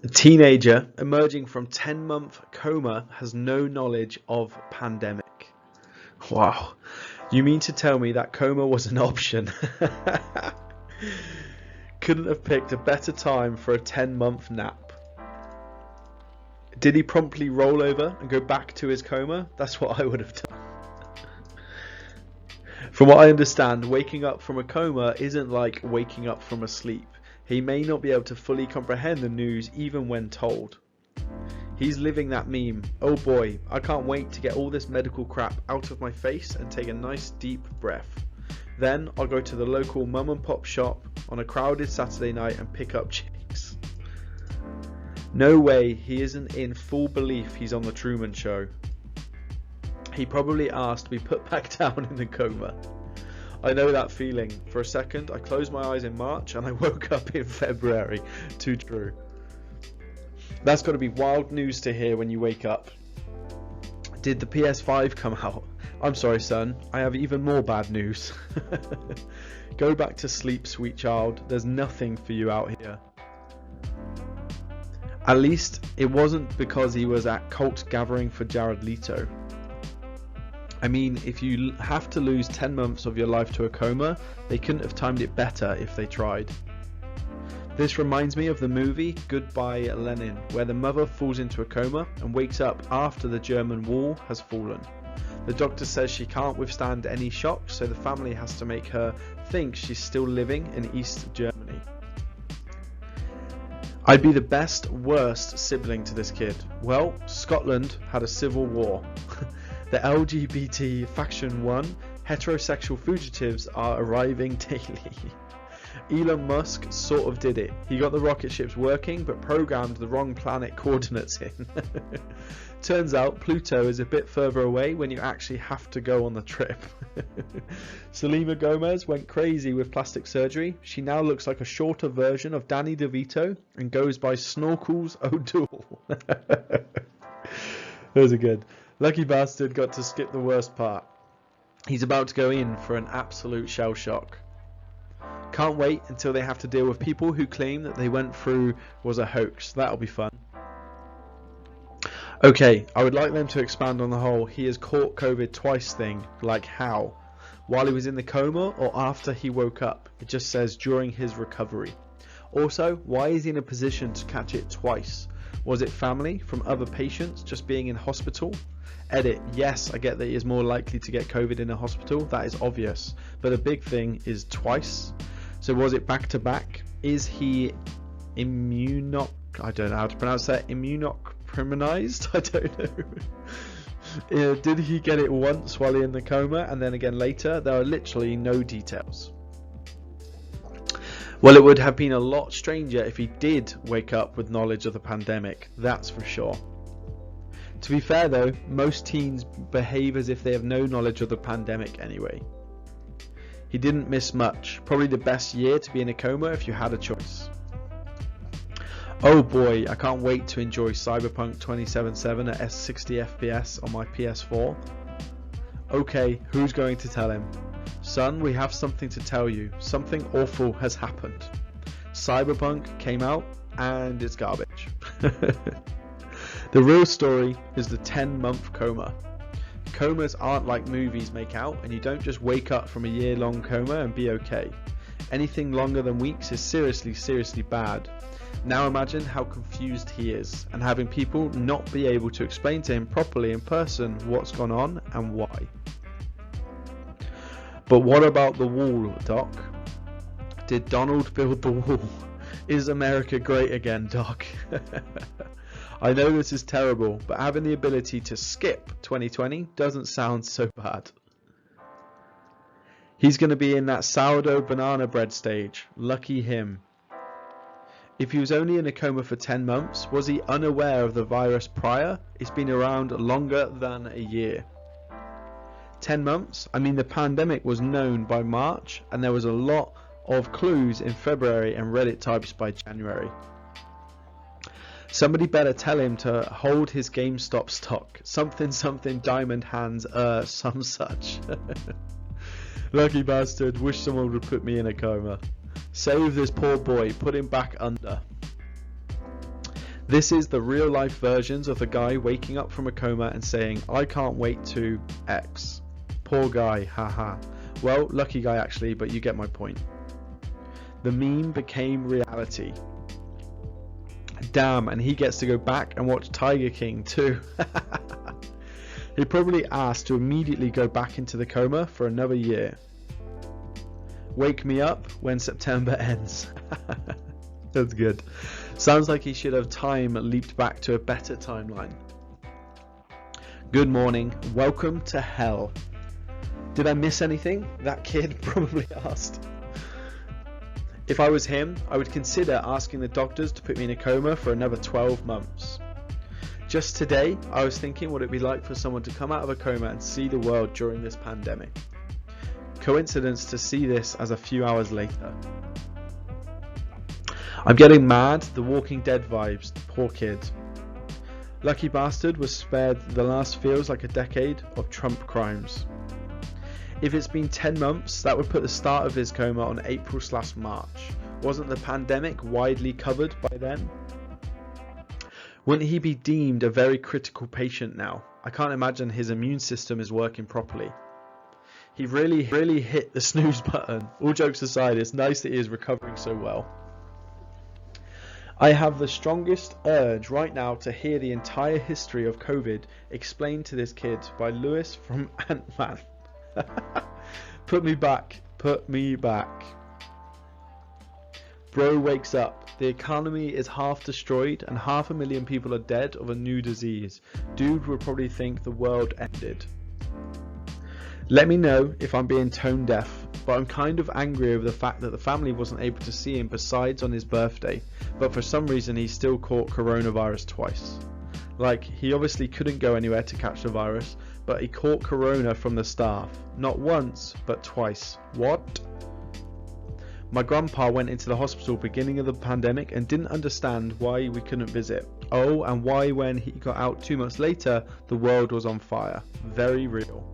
A teenager emerging from 10-month coma has no knowledge of pandemic. Wow. You mean to tell me that coma was an option? Couldn't have picked a better time for a 10-month nap. Did he promptly roll over and go back to his coma? That's what I would have done. From what I understand, waking up from a coma isn't like waking up from a sleep. He may not be able to fully comprehend the news even when told. He's living that meme. Oh boy, I can't wait to get all this medical crap out of my face and take a nice deep breath. Then I'll go to the local mum and pop shop on a crowded Saturday night and pick up chicks. No way he isn't in full belief he's on the Truman Show. He probably asked to be put back down in the coma. I know that feeling. For a second, I closed my eyes in March and I woke up in February. Too true. That's got to be wild news to hear when you wake up. Did the PS5 come out? I'm sorry, son. I have even more bad news. Go back to sleep, sweet child. There's nothing for you out here. At least it wasn't because he was at cult gathering for Jared Leto. I mean, if you have to lose 10 months of your life to a coma, they couldn't have timed it better if they tried. This reminds me of the movie Goodbye Lenin, where the mother falls into a coma and wakes up after the German wall has fallen. The doctor says she can't withstand any shock, so the family has to make her think she's still living in East Germany. I'd be the best, worst sibling to this kid. Well, Scotland had a civil war. The LGBT faction won. Heterosexual fugitives are arriving daily. Elon Musk sort of did it. He got the rocket ships working but programmed the wrong planet coordinates in. Turns out Pluto is a bit further away when you actually have to go on the trip. Selena Gomez went crazy with plastic surgery. She now looks like a shorter version of Danny DeVito and goes by Snorkels O'Doul. Those are good. Lucky bastard got to skip the worst part. He's about to go in for an absolute shell shock. Can't wait until they have to deal with people who claim that they went through was a hoax. That'll be fun. Okay, I would like them to expand on the whole he has caught COVID twice thing. Like how? While he was in the coma or after he woke up? It just says during his recovery. Also, why is he in a position to catch it twice? Was it family from other patients just being in hospital? Edit, yes, I get that he is more likely to get COVID in a hospital, that is obvious, but the big thing is twice. So was it back to back? Is he I don't know how to pronounce that, immunocompromised? I don't know. Did he get it once while in the coma and then again later? There are literally no details. Well, it would have been a lot stranger if he did wake up with knowledge of the pandemic, that's for sure. To be fair though, most teens behave as if they have no knowledge of the pandemic anyway. He didn't miss much, probably the best year to be in a coma if you had a choice. Oh boy, I can't wait to enjoy Cyberpunk 2077 at 60 FPS on my PS4. Okay, who's going to tell him? Son, we have something to tell you. Something awful has happened. Cyberpunk came out and it's garbage. The real story is the 10-month coma. Comas aren't like movies make out, and you don't just wake up from a year-long coma and be okay. Anything longer than weeks is seriously bad. Now imagine how confused he is, and having people not be able to explain to him properly in person what's gone on and why. But what about the wall, Doc? Did Donald build the wall? Is America great again, Doc? I know this is terrible, but having the ability to skip 2020 doesn't sound so bad. He's going to be in that sourdough banana bread stage. Lucky him. If he was only in a coma for 10 months, was he unaware of the virus prior? It's been around longer than a year. 10 months? I mean, the pandemic was known by March, and there was a lot of clues in February and Reddit types by January. Somebody better tell him to hold his GameStop stock. Something diamond hands, some such. Lucky bastard, wish someone would put me in a coma. Save this poor boy, put him back under. This is the real life versions of the guy waking up from a coma and saying, I can't wait to X. Poor guy, haha. Well, lucky guy actually, but you get my point. The meme became reality. Damn, and he gets to go back and watch Tiger King too. He probably asked to immediately go back into the coma for another year. Wake me up when September ends. That's good. Sounds like he should have time leaped back to a better timeline. Good morning. Welcome to hell. Did I miss anything? That kid probably asked. If I was him, I would consider asking the doctors to put me in a coma for another 12 months. Just today, I was thinking what it'd be like for someone to come out of a coma and see the world during this pandemic. Coincidence to see this as a few hours later. I'm getting mad, The Walking Dead vibes, poor kid. Lucky bastard was spared the last feels like a decade of Trump crimes. If it's been 10 months, that would put the start of his coma on April/March. Wasn't the pandemic widely covered by then? Wouldn't he be deemed a very critical patient now? I can't imagine his immune system is working properly. He really hit the snooze button. All jokes aside, it's nice that he is recovering so well. I have the strongest urge right now to hear the entire history of COVID explained to this kid by Lewis from Ant-Man. Put me back. Bro wakes up. The economy is half destroyed and 500,000 people are dead of a new disease. Dude will probably think the world ended. Let me know if I'm being tone deaf, but I'm kind of angry over the fact that the family wasn't able to see him besides on his birthday, but for some reason he still caught coronavirus twice. Like, he obviously couldn't go anywhere to catch the virus, but he caught corona from the staff. Not once, but twice. What? My grandpa went into the hospital beginning of the pandemic and didn't understand why we couldn't visit. Oh, and why when he got out 2 months later, the world was on fire. Very real.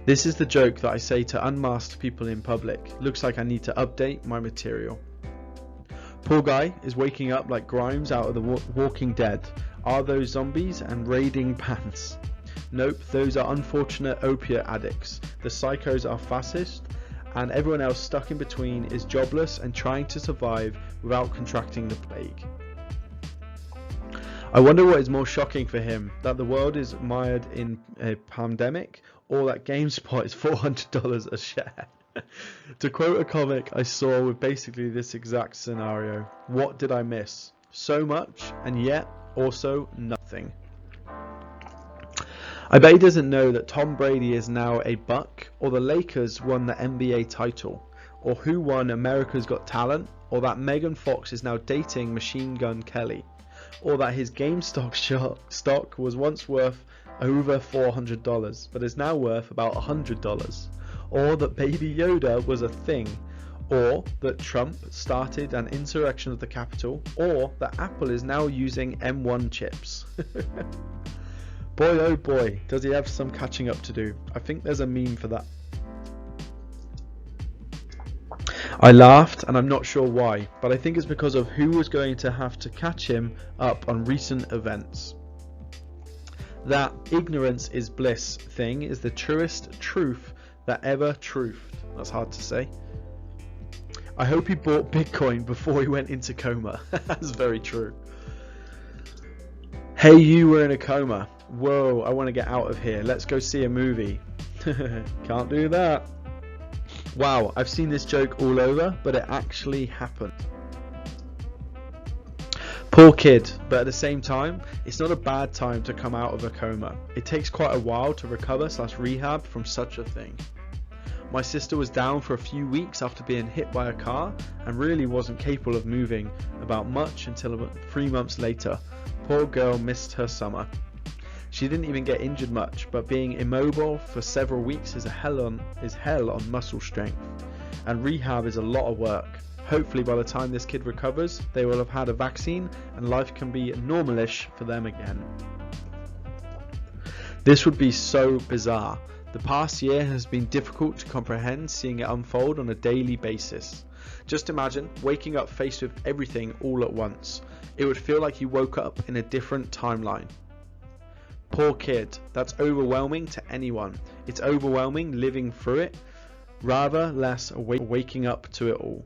This is the joke that I say to unmasked people in public. Looks like I need to update my material. Poor guy is waking up like Grimes out of the Walking Dead. Are those zombies and raiding pants? Nope, those are unfortunate opiate addicts. The psychos are fascist, and everyone else stuck in between is jobless and trying to survive without contracting the plague. I wonder what is more shocking for him, that the world is mired in a pandemic, or that GameSpot is $400 a share. To quote a comic I saw with basically this exact scenario, what did I miss? So much, and yet also nothing. I bet he doesn't know that Tom Brady is now a Buck, or the Lakers won the NBA title, or who won America's Got Talent, or that Megan Fox is now dating Machine Gun Kelly, or that his GameStop stock was once worth over $400 but is now worth about $100, or that Baby Yoda was a thing, or that Trump started an insurrection of the Capitol, or that Apple is now using M1 chips. Boy oh boy, does he have some catching up to do. I think there's a meme for that. I laughed, and I'm not sure why, but I think it's because of who was going to have to catch him up on recent events. That ignorance is bliss thing is the truest truth that ever truthed. That's hard to say. I hope he bought Bitcoin before he went into coma. That's very true. Hey, you were in a coma. Whoa, I want to get out of here. Let's go see a movie. Can't do that. Wow, I've seen this joke all over, but it actually happened. Poor kid, but at the same time, it's not a bad time to come out of a coma. It takes quite a while to recover/rehab from such a thing. My sister was down for a few weeks after being hit by a car and really wasn't capable of moving about much until about 3 months later. Poor girl missed her summer. She didn't even get injured much, but being immobile for several weeks is hell on muscle strength, and rehab is a lot of work. Hopefully by the time this kid recovers, they will have had a vaccine and life can be normalish for them again. This would be so bizarre. The past year has been difficult to comprehend, seeing it unfold on a daily basis. Just imagine waking up faced with everything all at once. It would feel like you woke up in a different timeline. Poor kid, that's overwhelming to anyone. It's overwhelming living through it, rather less waking up to it all.